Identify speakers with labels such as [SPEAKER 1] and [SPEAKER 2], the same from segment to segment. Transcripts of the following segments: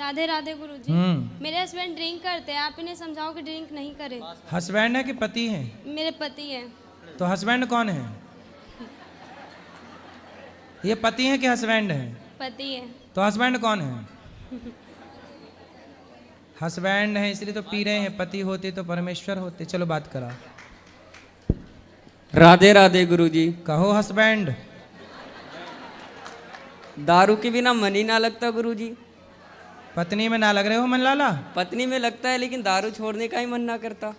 [SPEAKER 1] राधे राधे गुरुजी। मेरे husband drink करते हैं, आप इन्हें समझाओ कि ड्रिंक नहीं करे।
[SPEAKER 2] हस्बैंड है कि पति है?
[SPEAKER 1] मेरे पति हैं।
[SPEAKER 2] तो हस्बैंड कौन है? ये पति है कि हस्बैंड है?
[SPEAKER 1] पति है।
[SPEAKER 2] तो हस्बैंड कौन है? हस्बैंड है इसलिए तो पी रहे हैं, पति होते तो परमेश्वर होते। चलो बात करा।
[SPEAKER 3] राधे राधे गुरुजी।
[SPEAKER 2] कहो हस्बैंड।
[SPEAKER 3] दारू के बिना मन ही ना लगता गुरुजी।
[SPEAKER 2] पत्नी में ना लग रहे हो मन लाला?
[SPEAKER 3] पत्नी में लगता है लेकिन दारू छोड़ने का ही मन ना करता।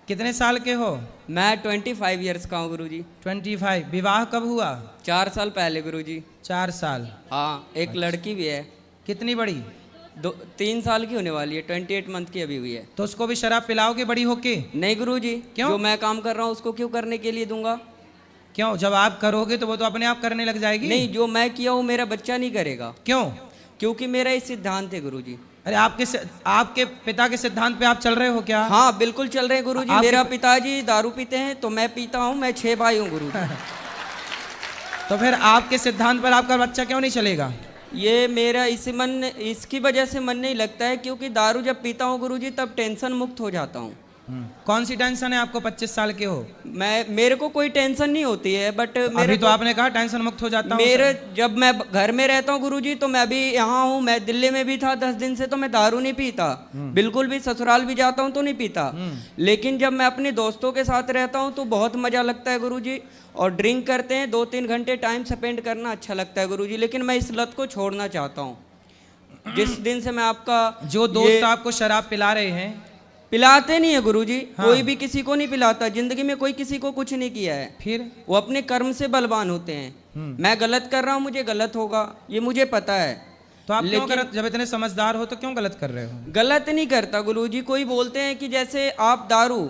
[SPEAKER 2] कितने साल के हो?
[SPEAKER 3] मैं 25 ईयर्स का हूँ गुरुजी।
[SPEAKER 2] 25। विवाह कब हुआ?
[SPEAKER 3] 4 साल पहले गुरुजी।
[SPEAKER 2] 4 साल।
[SPEAKER 3] हाँ, एक लड़की भी है।
[SPEAKER 2] कितनी बड़ी?
[SPEAKER 3] 3 साल की होने वाली है, 28 मंथ की अभी हुई है।
[SPEAKER 2] तो उसको भी शराब पिलाओगे बड़ी होके?
[SPEAKER 3] नहीं गुरुजी।
[SPEAKER 2] क्यों?
[SPEAKER 3] जो मैं काम कर रहा हूँ उसको क्यों करने के लिए दूंगा?
[SPEAKER 2] क्यों? जब आप करोगे तो वो तो अपने आप करने लग जाएगी।
[SPEAKER 3] नहीं, जो मैं किया हूँ मेरा बच्चा नहीं करेगा।
[SPEAKER 2] क्यों?
[SPEAKER 3] क्योंकि मेरा ये सिद्धांत है गुरुजी।
[SPEAKER 2] अरे आपके पिता के सिद्धांत पे आप चल रहे हो क्या?
[SPEAKER 3] हाँ बिल्कुल चल रहे हैं गुरुजी। मेरा पिताजी दारू पीते हैं तो मैं पीता हूँ, मैं 6 भाई हूँ गुरुजी।
[SPEAKER 2] तो फिर आपके सिद्धांत पर आपका बच्चा क्यों नहीं चलेगा?
[SPEAKER 3] ये मेरा इसकी वजह से मन नहीं लगता है, क्योंकि दारू जब पीता हूँ गुरुजी तब टेंशन मुक्त हो जाता हूँ।
[SPEAKER 2] कौन सी टेंशन है आपको? 25 साल के हो।
[SPEAKER 3] मेरे को कोई टेंशन नहीं होती है, बट
[SPEAKER 2] अभी तो आपने कहा टेंशन मुक्त हो जाता हूं।
[SPEAKER 3] जब मैं घर में रहता हूँ गुरुजी तो मैं अभी यहाँ हूँ, मैं दिल्ली में भी था 10 दिन से, तो मैं दारू नहीं पीता बिल्कुल भी। ससुराल भी जाता हूँ तो नहीं पीता। लेकिन जब मैं अपने दोस्तों के साथ रहता हूँ तो बहुत मजा लगता है गुरुजी। और ड्रिंक करते हैं, 2-3 घंटे टाइम स्पेंड करना अच्छा लगता है गुरुजी। लेकिन मैं इस लत को छोड़ना चाहता हूँ। जिस दिन से मैं आपका
[SPEAKER 2] जो दोस्त आपको शराब पिला रहे हैं,
[SPEAKER 3] पिलाते नहीं है गुरुजी।
[SPEAKER 2] हाँ।
[SPEAKER 3] कोई भी किसी को नहीं पिलाता, जिंदगी में कोई किसी को कुछ नहीं किया है।
[SPEAKER 2] फिर
[SPEAKER 3] वो अपने कर्म से बलवान होते हैं। मैं गलत कर रहा हूँ, मुझे गलत होगा, ये मुझे पता है।
[SPEAKER 2] तो आप क्यों गलत? जब इतने समझदार हो तो क्यों गलत कर रहे हो?
[SPEAKER 3] गलत नहीं करता गुरुजी। कोई बोलते हैं कि जैसे आप दारू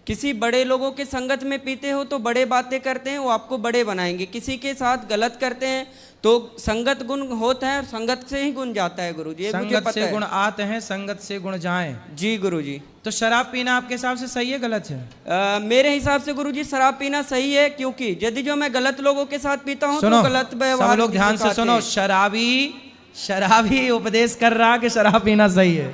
[SPEAKER 3] किसी बड़े लोगों के संगत में पीते हो तो बड़े बातें करते हैं, वो आपको बड़े बनाएंगे। किसी के साथ गलत करते हैं तो संगत गुण होता है और संगत से ही गुण जाता है गुरुजी।
[SPEAKER 2] संगत से गुण आते हैं, संगत से गुण जाएं।
[SPEAKER 3] जी गुरुजी।
[SPEAKER 2] तो शराब पीना आपके हिसाब से सही है गलत है?
[SPEAKER 3] मेरे हिसाब से गुरुजी शराब पीना सही है, क्योंकि यदि जो मैं गलत लोगों के साथ पीता हूँ तो गलत व्यवहार।
[SPEAKER 2] सब लोग ध्यान से सुनो। शराबी उपदेश कर रहा कि शराब पीना सही है।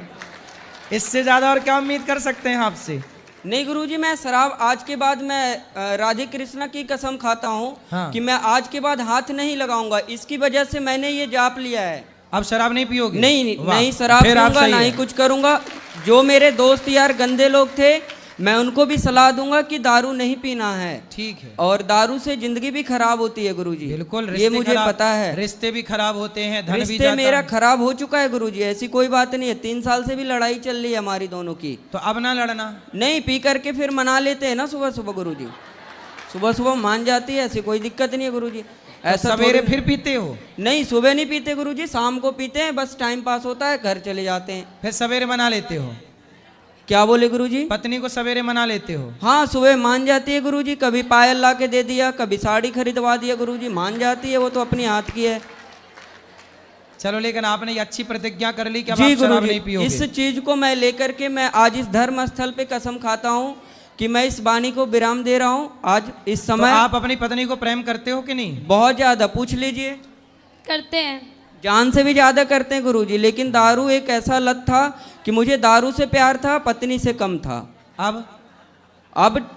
[SPEAKER 2] इससे ज्यादा और क्या उम्मीद कर सकते हैं आपसे?
[SPEAKER 3] नहीं गुरुजी, मैं शराब आज के बाद मैं राधे कृष्णा की कसम खाता हूँ। हाँ। कि मैं आज के बाद हाथ नहीं लगाऊंगा। इसकी वजह से मैंने ये जाप लिया है।
[SPEAKER 2] अब शराब नहीं पियोगे?
[SPEAKER 3] नहीं शराब पीऊंगा, ना ही कुछ करूंगा। जो मेरे दोस्त यार गंदे लोग थे, मैं उनको भी सलाह दूंगा कि दारू नहीं पीना है।
[SPEAKER 2] ठीक है।
[SPEAKER 3] और दारू से जिंदगी भी खराब होती है गुरुजी।
[SPEAKER 2] बिल्कुल,
[SPEAKER 3] ये मुझे पता है।
[SPEAKER 2] रिश्ते भी खराब होते हैं, धन भी
[SPEAKER 3] रिश्ते
[SPEAKER 2] जाता
[SPEAKER 3] मेरा खराब हो चुका है गुरुजी, ऐसी कोई बात नहीं है। 3 साल से भी लड़ाई चल रही है हमारी दोनों की।
[SPEAKER 2] तो अब ना लड़ना।
[SPEAKER 3] नहीं, पी करके फिर मना लेते हैं ना सुबह सुबह गुरुजी। सुबह सुबह मान जाती है, ऐसी कोई दिक्कत नहीं है गुरुजी।
[SPEAKER 2] ऐसा सवेरे फिर पीते हो?
[SPEAKER 3] नहीं, सुबह नहीं पीते गुरुजी, शाम को पीते हैं। बस टाइम पास होता है, घर चले जाते हैं।
[SPEAKER 2] फिर सवेरे मना लेते हो?
[SPEAKER 3] क्या बोले गुरुजी?
[SPEAKER 2] पत्नी को सवेरे मना लेते हो?
[SPEAKER 3] हाँ, सुबह मान जाती है गुरुजी। कभी पायल ला के दे दिया, कभी साड़ी खरीदवा दिया गुरुजी, मान जाती है। वो तो अपने हाथ की है।
[SPEAKER 2] चलो, लेकिन आपने ये अच्छी प्रतिज्ञा कर ली कि अब
[SPEAKER 3] जी
[SPEAKER 2] आप शराब नहीं पियोगे।
[SPEAKER 3] इस चीज को मैं लेकर के मैं आज इस धर्म स्थल पे कसम खाता हूँ कि मैं इस वाणी को विराम दे रहा हूँ आज इस समय।
[SPEAKER 2] तो आप अपनी पत्नी को प्रेम करते हो कि नहीं?
[SPEAKER 3] बहुत ज्यादा, पूछ लीजिए।
[SPEAKER 1] करते हैं,
[SPEAKER 3] जान से भी ज्यादा करते हैं गुरुजी। लेकिन दारू एक ऐसा लत था कि मुझे दारू से प्यार था, पत्नी से कम था।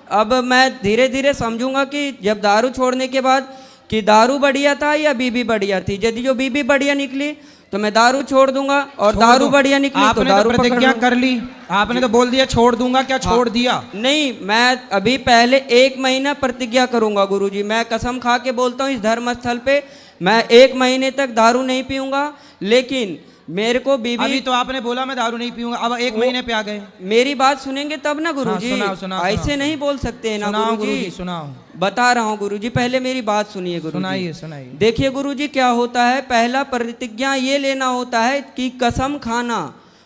[SPEAKER 3] अब मैं धीरे धीरे समझूंगा कि जब दारू छोड़ने के बाद कि दारू बढ़िया था या बीबी बढ़िया थी। यदि जो बीबी बढ़िया निकली तो मैं दारू छोड़ दूंगा, और दारू बढ़िया निकली तो दारू
[SPEAKER 2] प्रतिज्ञा कर ली। आपने तो बोल दिया छोड़ दूंगा, क्या छोड़ दिया?
[SPEAKER 3] नहीं, मैं अभी पहले 1 महीना प्रतिज्ञा करूंगा गुरुजी। मैं कसम खा के बोलता हूँ इस धर्म स्थल पे, मैं 1 महीने तक दारू नहीं पीऊंगा। लेकिन मेरे को बीबी,
[SPEAKER 2] अभी तो आपने बोला मैं दारू नहीं पीऊंगा, अब 1 महीने पे आ गए।
[SPEAKER 3] मेरी बात सुनेंगे तब ना गुरुजी।
[SPEAKER 2] हाँ, सुनाओ,
[SPEAKER 3] ऐसे नहीं बोल सकते हैं ना गुरुजी।
[SPEAKER 2] सुनाओ,
[SPEAKER 3] बता रहा हूँ गुरुजी, पहले मेरी बात सुनिए गुरुजी।
[SPEAKER 2] सुनाइए।
[SPEAKER 3] देखिए गुरुजी, क्या होता है, पहला प्रतिज्ञा ये लेना होता है कि कसम खाना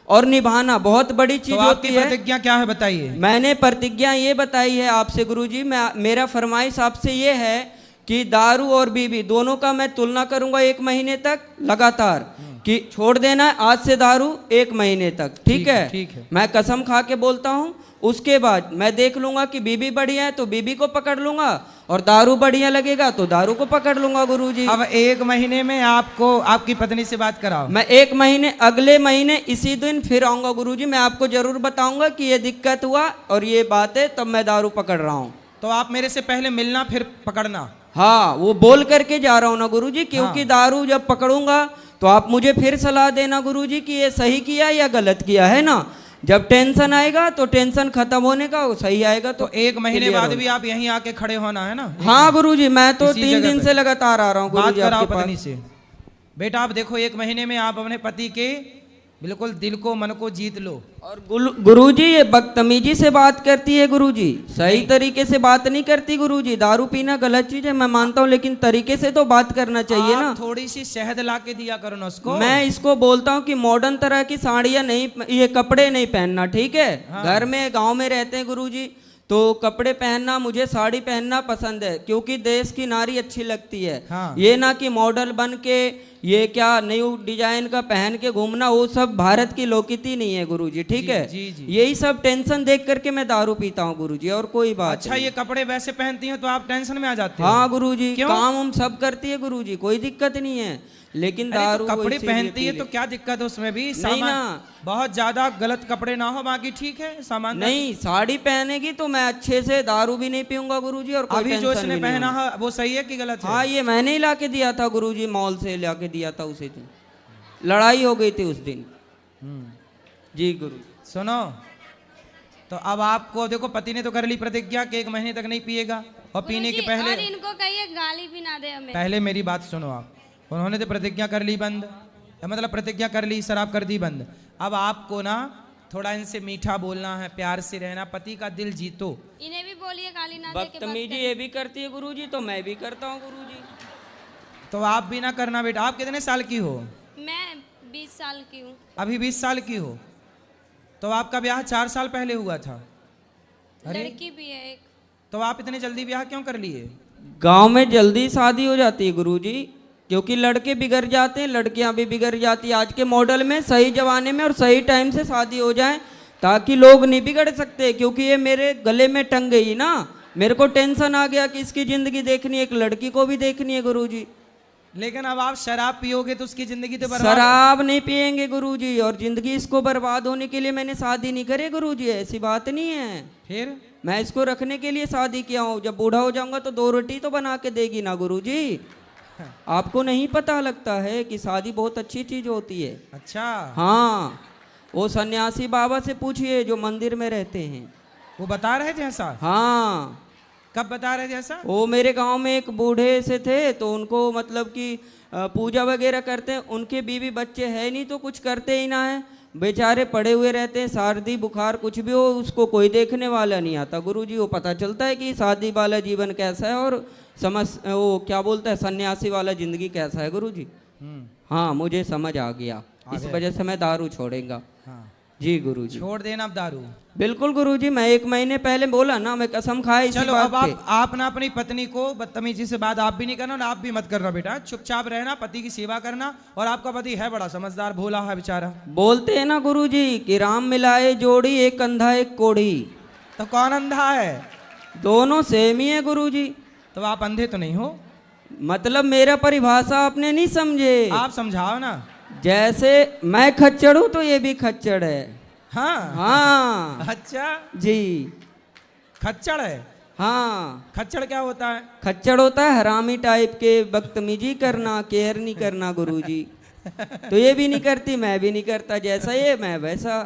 [SPEAKER 3] और निभाना बहुत बड़ी चीज होती है।
[SPEAKER 2] प्रतिज्ञा क्या है बताइए?
[SPEAKER 3] मैंने प्रतिज्ञा ये बताई है आपसे गुरुजी। मेरा फरमाइश आपसे ये है कि दारू और बीवी दोनों का मैं तुलना करूंगा 1 महीने तक लगातार। कि छोड़ देना है आज से दारू 1 महीने तक, ठीक है?
[SPEAKER 2] ठीक है।
[SPEAKER 3] मैं कसम खा के बोलता हूँ। उसके बाद मैं देख लूंगा कि बीबी बढ़िया है तो बीबी को पकड़ लूंगा, और दारू बढ़िया लगेगा तो दारू को पकड़ लूंगा गुरुजी।
[SPEAKER 2] अब 1 महीने में आपको आपकी पत्नी से बात कराओ।
[SPEAKER 3] मैं 1 महीने, अगले महीने इसी दिन फिर आऊंगा गुरुजी। मैं आपको जरूर बताऊंगा कि ये दिक्कत हुआ और ये बात है, तब मैं दारू पकड़ रहा हूँ।
[SPEAKER 2] तो आप मेरे से पहले मिलना फिर पकड़ना।
[SPEAKER 3] हाँ, वो बोल करके जा रहा हूँ ना गुरुजी, क्योंकि
[SPEAKER 2] हाँ।
[SPEAKER 3] दारू जब पकड़ूंगा तो आप मुझे फिर सलाह देना गुरुजी कि ये सही किया या गलत किया, है ना? जब टेंशन आएगा तो टेंशन खत्म होने का, वो सही आएगा तो
[SPEAKER 2] 1 महीने
[SPEAKER 3] clear
[SPEAKER 2] बाद
[SPEAKER 3] हो।
[SPEAKER 2] भी आप यहीं आके खड़े होना है ना?
[SPEAKER 3] हाँ गुरुजी, मैं तो
[SPEAKER 2] इसी
[SPEAKER 3] 3
[SPEAKER 2] जगह
[SPEAKER 3] दिन
[SPEAKER 2] पे।
[SPEAKER 3] से लगातार आ रहा हूँ
[SPEAKER 2] बात
[SPEAKER 3] गुरुजी
[SPEAKER 2] कराओ
[SPEAKER 3] आपके
[SPEAKER 2] पत्नी
[SPEAKER 3] पास।
[SPEAKER 2] से। बेटा आप देखो, 1 महीने में आप अपने पति के बिल्कुल दिल को मन को जीत लो।
[SPEAKER 3] और गुरुजी ये बदतमीजी से बात करती है गुरुजी, सही तरीके से बात नहीं करती गुरुजी। दारू पीना गलत चीज है, मैं मानता हूँ, लेकिन तरीके से तो बात करना चाहिए ना।
[SPEAKER 2] आप थोड़ी सी शहद ला के दिया करो ना उसको।
[SPEAKER 3] मैं इसको बोलता हूँ कि मॉडर्न तरह की साड़ियाँ नहीं, ये कपड़े नहीं पहनना, ठीक है?
[SPEAKER 2] हाँ।
[SPEAKER 3] घर में गांव में रहते हैं गुरुजी, तो कपड़े पहनना, मुझे साड़ी पहनना पसंद है, क्योंकि देश की नारी अच्छी लगती है।
[SPEAKER 2] हाँ।
[SPEAKER 3] ये ना कि मॉडल बन के ये क्या न्यू डिजाइन का पहन के घूमना, वो सब भारत की लोकनीति नहीं है गुरुजी, ठीक
[SPEAKER 2] जी,
[SPEAKER 3] है?
[SPEAKER 2] जी, जी।
[SPEAKER 3] यही सब टेंशन देख करके मैं दारू पीता हूँ गुरुजी, और कोई बात
[SPEAKER 2] अच्छा,
[SPEAKER 3] नहीं।
[SPEAKER 2] ये कपड़े वैसे पहनती हैं तो आप टेंशन में आ जाते हो?
[SPEAKER 3] हाँ गुरुजी,
[SPEAKER 2] क्यों?
[SPEAKER 3] काम हम सब करती है गुरुजी, कोई दिक्कत नहीं है, लेकिन
[SPEAKER 2] अरे
[SPEAKER 3] दारू
[SPEAKER 2] तो कपड़े
[SPEAKER 3] इसीलिए
[SPEAKER 2] पहनती है
[SPEAKER 3] पी
[SPEAKER 2] तो
[SPEAKER 3] ले-
[SPEAKER 2] क्या दिक्कत है उसमें भी?
[SPEAKER 3] नहीं ना।
[SPEAKER 2] बहुत ज्यादा गलत कपड़े ना हो, बाकी ठीक है सामान।
[SPEAKER 3] नहीं, साड़ी पहनेगी तो मैं अच्छे से दारू भी नहीं पीऊंगा गुरुजी, और कोई
[SPEAKER 2] अभी जो
[SPEAKER 3] टेंशन
[SPEAKER 2] इसने
[SPEAKER 3] भी नहीं
[SPEAKER 2] पहना
[SPEAKER 3] होगी।
[SPEAKER 2] है वो सही है कि गलत है?
[SPEAKER 3] हाँ, ये मैंने ही ला के दिया था गुरुजी, मॉल से ला के दिया था उसी दिन। लड़ाई हो गई थी उस दिन। जी गुरु।
[SPEAKER 2] सुनो, तो अब आपको देखो, पति ने तो कर ली प्रतिज्ञा कि 1 महीने तक नहीं पिएगा, और पीने के
[SPEAKER 1] गुरुजी,
[SPEAKER 2] पहले
[SPEAKER 1] और इनको कहिए गाली भी ना दे हमें।
[SPEAKER 2] पहले मेरी बात सुनो आप। उन्होंने तो प्रतिज्ञा कर ली बंद, मतलब प्रतिज्ञा कर ली, शराब कर दी बंद। अब आपको ना थोड़ा इनसे मीठा बोलना है, प्यार से रहना, पति का दिल जीतो।
[SPEAKER 1] इन्हें भी बोलिए गाली ना दे के बात
[SPEAKER 3] बदतमीजी
[SPEAKER 1] करें।
[SPEAKER 3] ये भी करती है गुरुजी, तो मैं भी करता हूँ गुरुजी।
[SPEAKER 2] तो आप भी ना करना बेटा। आप कितने साल की हो?
[SPEAKER 1] मैं 20 साल की हूँ।
[SPEAKER 2] अभी 20 साल की हो? तो आपका ब्याह 4 साल पहले हुआ था। अरे
[SPEAKER 1] लड़की भी है एक।
[SPEAKER 2] तो आप इतने जल्दी ब्याह क्यों कर लिए?
[SPEAKER 3] गांव में जल्दी शादी हो जाती है गुरुजी, क्योंकि लड़के बिगड़ जाते हैं, लड़कियां भी बिगड़ जाती है। आज के मॉडल में सही जमाने में और सही टाइम से शादी हो जाए, ताकि लोग नहीं बिगड़ सकते। क्योंकि ये मेरे गले में टंग गई ना, मेरे को टेंशन आ गया कि इसकी जिंदगी देखनी है, एक लड़की को भी देखनी है गुरुजी।
[SPEAKER 2] लेकिन अब आप शराब पियोगे तो उसकी जिंदगी तो बर्बाद।
[SPEAKER 3] शराब नहीं पियेंगे गुरुजी, और जिंदगी इसको बर्बाद होने के लिए मैंने शादी नहीं करी गुरुजी, ऐसी बात नहीं है।
[SPEAKER 2] फिर
[SPEAKER 3] मैं इसको रखने के लिए शादी किया हूँ। जब बूढ़ा हो जाऊंगा तो 2 रोटी तो बना के देगी ना गुरुजी। आपको नहीं पता लगता है कि शादी बहुत अच्छी चीज होती है।
[SPEAKER 2] अच्छा,
[SPEAKER 3] हाँ, वो सन्यासी बाबा से पूछिए जो मंदिर में रहते हैं,
[SPEAKER 2] वो बता रहे थे ऐसा?
[SPEAKER 3] हाँ।
[SPEAKER 2] कब बता रहे थे ऐसा?
[SPEAKER 3] वो मेरे गांव में एक बूढ़े से थे, तो उनको मतलब कि पूजा वगैरह करते हैं, उनके बीवी बच्चे है नहीं तो कुछ करते ही ना है, बेचारे पड़े हुए रहते हैं। सर्दी बुखार कुछ भी हो, उसको कोई देखने वाला नहीं आता गुरुजी। वो पता चलता है कि शादी वाला जीवन कैसा है और वो क्या बोलता है, सन्यासी वाला जिंदगी कैसा है गुरुजी। हाँ, मुझे समझ आ गया, इस वजह से मैं दारू छोड़ेगा।
[SPEAKER 2] हाँ,
[SPEAKER 3] जी गुरुजी।
[SPEAKER 2] छोड़ देना अब दारू।
[SPEAKER 3] बिल्कुल गुरुजी, मैं 1 महीने पहले बोला ना, मैं कसम खाया इसी
[SPEAKER 2] चलो
[SPEAKER 3] बात
[SPEAKER 2] अब
[SPEAKER 3] पे।
[SPEAKER 2] आप ना अपनी पत्नी को बदतमीजी से बात आप भी नहीं करना, और आप भी मत करना बेटा। चुपचाप रहना, पति की सेवा करना। और आपका पति है बड़ा समझदार, भोला है बेचारा।
[SPEAKER 3] बोलते हैं ना गुरुजी कि राम मिलाए जोड़ी, एक अंधा एक कोढ़ी।
[SPEAKER 2] तो कौन अंधा है?
[SPEAKER 3] दोनों सेम ही है गुरुजी।
[SPEAKER 2] तो आप अंधे तो नहीं हो?
[SPEAKER 3] मतलब मेरा परिभाषा आपने नहीं समझे।
[SPEAKER 2] आप समझाओ ना।
[SPEAKER 3] जैसे मैं खच्चर हूं तो ये भी खच्चर है।
[SPEAKER 2] हाँ
[SPEAKER 3] हाँ
[SPEAKER 2] अच्छा,
[SPEAKER 3] जी,
[SPEAKER 2] खच्चड़ है?
[SPEAKER 3] हाँ।
[SPEAKER 2] खच्चड़ क्या होता है?
[SPEAKER 3] खच्चर होता है हरामी टाइप के, बदतमीजी करना, केयर नहीं करना गुरुजी। तो ये भी नहीं करती, मैं भी नहीं करता, जैसा ये मैं वैसा।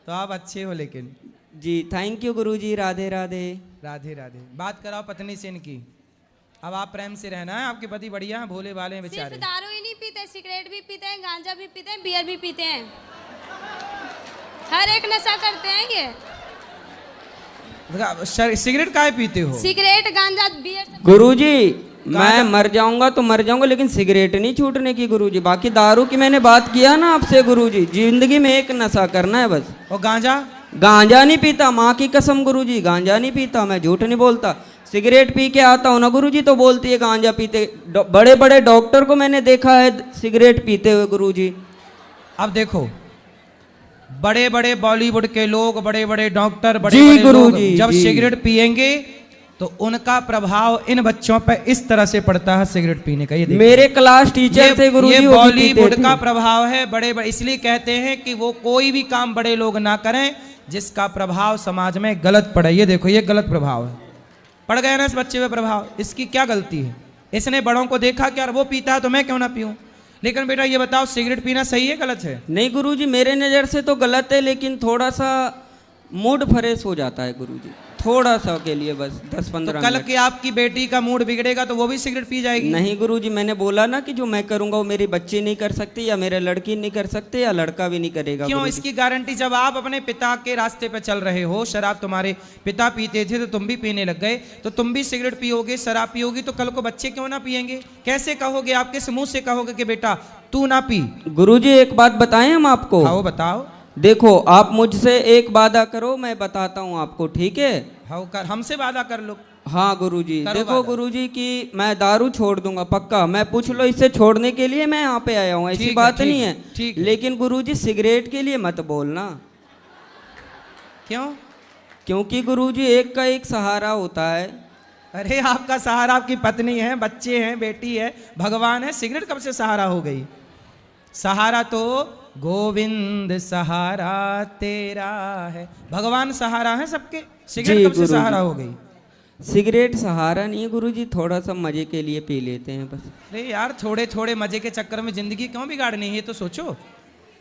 [SPEAKER 2] तो आप अच्छे हो लेकिन।
[SPEAKER 3] जी थैंक यू गुरुजी, राधे राधे।
[SPEAKER 2] राधे राधे। बात कराओ पत्नी से इनकी। अब आप प्रेम से रहना है, आपके पति बढ़िया हैं, भोले वाले हैं
[SPEAKER 1] सिर्फ
[SPEAKER 2] बेचारे।
[SPEAKER 1] दारू ही नहीं पीते, सिगरेट भी पीते हैं, गांजा भी पीते हैं, बियर भी पीते हैं, हर एक नशा करते हैं ये।
[SPEAKER 2] सिगरेट काहे पीते हो?
[SPEAKER 1] सिगरेट गांजा बियर सब।
[SPEAKER 3] गुरुजी मैं मर जाऊंगा तो मर जाऊंगा, लेकिन सिगरेट नहीं छूटने की गुरुजी। बाकी दारू की मैंने बात किया ना आपसे गुरुजी, जिंदगी में एक नशा करना है बस।
[SPEAKER 2] और गांजा?
[SPEAKER 3] गांजा नहीं पीता, माँ की कसम गुरुजी, गांजा नहीं पीता, मैं झूठ नहीं बोलता। सिगरेट पी के आता हूँ ना गुरुजी तो बोलती है गांजा पीते। बड़े बड़े डॉक्टर को मैंने देखा है सिगरेट पीते हुए गुरुजी।
[SPEAKER 2] अब देखो, बड़े बड़े बॉलीवुड के लोग, बड़े बड़े डॉक्टर, बड़े
[SPEAKER 3] जी
[SPEAKER 2] बड़े लोग
[SPEAKER 3] गुरुजी,
[SPEAKER 2] जब
[SPEAKER 3] जी।
[SPEAKER 2] सिगरेट पिएंगे तो उनका प्रभाव इन बच्चों पर इस तरह से पड़ता है सिगरेट पीने का। ये देखो,
[SPEAKER 3] मेरे क्लास टीचर थे गुरुजी,
[SPEAKER 2] ये
[SPEAKER 3] वो भी
[SPEAKER 2] बॉलीवुड
[SPEAKER 3] पीते
[SPEAKER 2] का
[SPEAKER 3] थे।
[SPEAKER 2] प्रभाव है। बड़े बड़े इसलिए कहते हैं कि वो कोई भी काम बड़े लोग ना करें जिसका प्रभाव समाज में गलत पड़े। ये देखो, ये गलत प्रभाव है, पड़ गया ना इस बच्चे पे प्रभाव। इसकी क्या गलती है? इसने बड़ों को देखा कि यार वो पीता है तो मैं क्यों ना पीऊं। लेकिन बेटा ये बताओ, सिगरेट पीना सही है गलत है?
[SPEAKER 3] नहीं गुरुजी, मेरे नज़र से तो गलत है, लेकिन थोड़ा सा मूड फ्रेश हो जाता है गुरुजी, थोड़ा सा के लिए बस 10-15
[SPEAKER 2] तो कल
[SPEAKER 3] मिनट।
[SPEAKER 2] की आपकी बेटी का मूड बिगड़ेगा तो वो भी सिगरेट पी जाएगी?
[SPEAKER 3] नहीं गुरुजी, मैंने बोला ना कि जो मैं करूंगा वो मेरी बच्ची नहीं कर सकती, या मेरे लड़की नहीं कर सकते, या लड़का भी नहीं करेगा।
[SPEAKER 2] क्यों?
[SPEAKER 3] गुरुजी।
[SPEAKER 2] इसकी गारंटी, जब आप अपने पिता के रास्ते पे चल रहे हो, शराब तुम्हारे पिता पीते थे तो तुम भी पीने लग गए, तो तुम भी सिगरेट पियोगे, शराब पियोगी, तो कल को बच्चे क्यों ना पिएंगे? कैसे कहोगे? आप किस मुंह से कहोगे कि बेटा तू ना पी?
[SPEAKER 3] गुरुजी एक बात बताएं हम आपको।
[SPEAKER 2] हाँ, वो बताओ।
[SPEAKER 3] देखो, आप मुझसे एक वादा करो, मैं बताता हूँ आपको, ठीक है?
[SPEAKER 2] हाँ, कर, हमसे वादा कर लो।
[SPEAKER 3] हाँ गुरुजी,
[SPEAKER 2] करो
[SPEAKER 3] देखो
[SPEAKER 2] वादा।
[SPEAKER 3] गुरुजी कि मैं दारू छोड़ दूंगा पक्का। मैं पूछ लो इससे छोड़ने के लिए मैं यहाँ पे आया हूँ, ऐसी
[SPEAKER 2] ठीक है,
[SPEAKER 3] बात
[SPEAKER 2] ठीक
[SPEAKER 3] नहीं
[SPEAKER 2] है,
[SPEAKER 3] है।
[SPEAKER 2] ठीक है।
[SPEAKER 3] लेकिन गुरुजी सिगरेट के लिए मत बोलना,
[SPEAKER 2] क्यों?
[SPEAKER 3] क्योंकि गुरुजी एक का एक सहारा होता है।
[SPEAKER 2] अरे आपका सहारा आपकी पत्नी है, बच्चे हैं, बेटी है, भगवान है। सिगरेट कब से सहारा हो गई? सहारा तो गोविंद सहारा तेरा है, भगवान सहारा है सबके। सिगरेट कब से
[SPEAKER 3] गुरुजी।
[SPEAKER 2] सहारा हो गई?
[SPEAKER 3] सिगरेट सहारा नहीं है गुरुजी, थोड़ा सा मजे के लिए पी लेते हैं बस।
[SPEAKER 2] अरे यार, थोड़े थोड़े मजे के चक्कर में जिंदगी क्यों बिगाड़नी है? ये तो सोचो,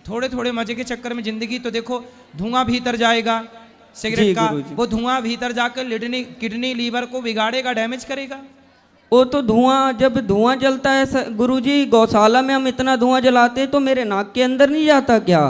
[SPEAKER 2] थोड़े थोड़े मजे के चक्कर में जिंदगी, तो देखो धुआं भीतर जाएगा सिगरेट
[SPEAKER 3] जी
[SPEAKER 2] का,
[SPEAKER 3] गुरुजी।
[SPEAKER 2] वो धुआं भीतर जाकर किडनी लीवर को बिगाड़ेगा, डैमेज करेगा।
[SPEAKER 3] वो तो धुआं, जब धुआं जलता है गुरुजी, गौशाला में हम इतना धुआं जलाते हैं तो मेरे नाक के अंदर नहीं जाता क्या?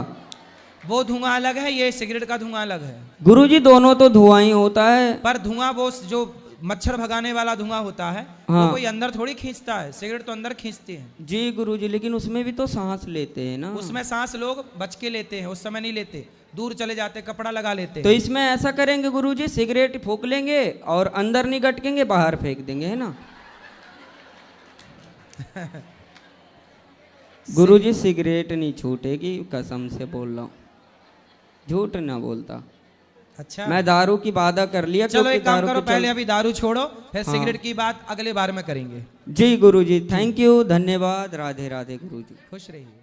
[SPEAKER 2] वो धुआं अलग है, ये सिगरेट का धुआं अलग है।
[SPEAKER 3] गुरुजी दोनों तो धुआं ही होता है।
[SPEAKER 2] पर धुआं वो जो मच्छर भगाने वाला धुआं होता है,
[SPEAKER 3] हाँ।
[SPEAKER 2] वो कोई अंदर थोड़ी खींचता है, सिगरेट तो अंदर खींचती है।
[SPEAKER 3] जी गुरुजी, लेकिन उसमें भी तो सांस लेते हैं ना।
[SPEAKER 2] उसमें सांस लोग बच के लेते हैं, उस समय नहीं लेते, दूर चले जाते, कपड़ा लगा लेते
[SPEAKER 3] तो
[SPEAKER 2] हैं।
[SPEAKER 3] इसमें ऐसा करेंगे गुरुजी, सिगरेट फूंक लेंगे और अंदर नहीं गटकेंगे, बाहर फेंक देंगे, है ना? गुरुजी सिगरेट नहीं छूटेगी, कसम से बोल रहा हूँ, झूठ ना बोलता।
[SPEAKER 2] अच्छा,
[SPEAKER 3] मैं दारू की वादा कर लिया।
[SPEAKER 2] चलो
[SPEAKER 3] क्योंकि
[SPEAKER 2] एक काम
[SPEAKER 3] दारू
[SPEAKER 2] करो,
[SPEAKER 3] के
[SPEAKER 2] पहले
[SPEAKER 3] चल-
[SPEAKER 2] अभी दारू छोड़ो, फिर
[SPEAKER 3] हाँ।
[SPEAKER 2] सिगरेट की बात अगले बार में करेंगे।
[SPEAKER 3] जी गुरुजी, थैंक यू, धन्यवाद, राधे राधे गुरुजी।
[SPEAKER 2] खुश रहिए।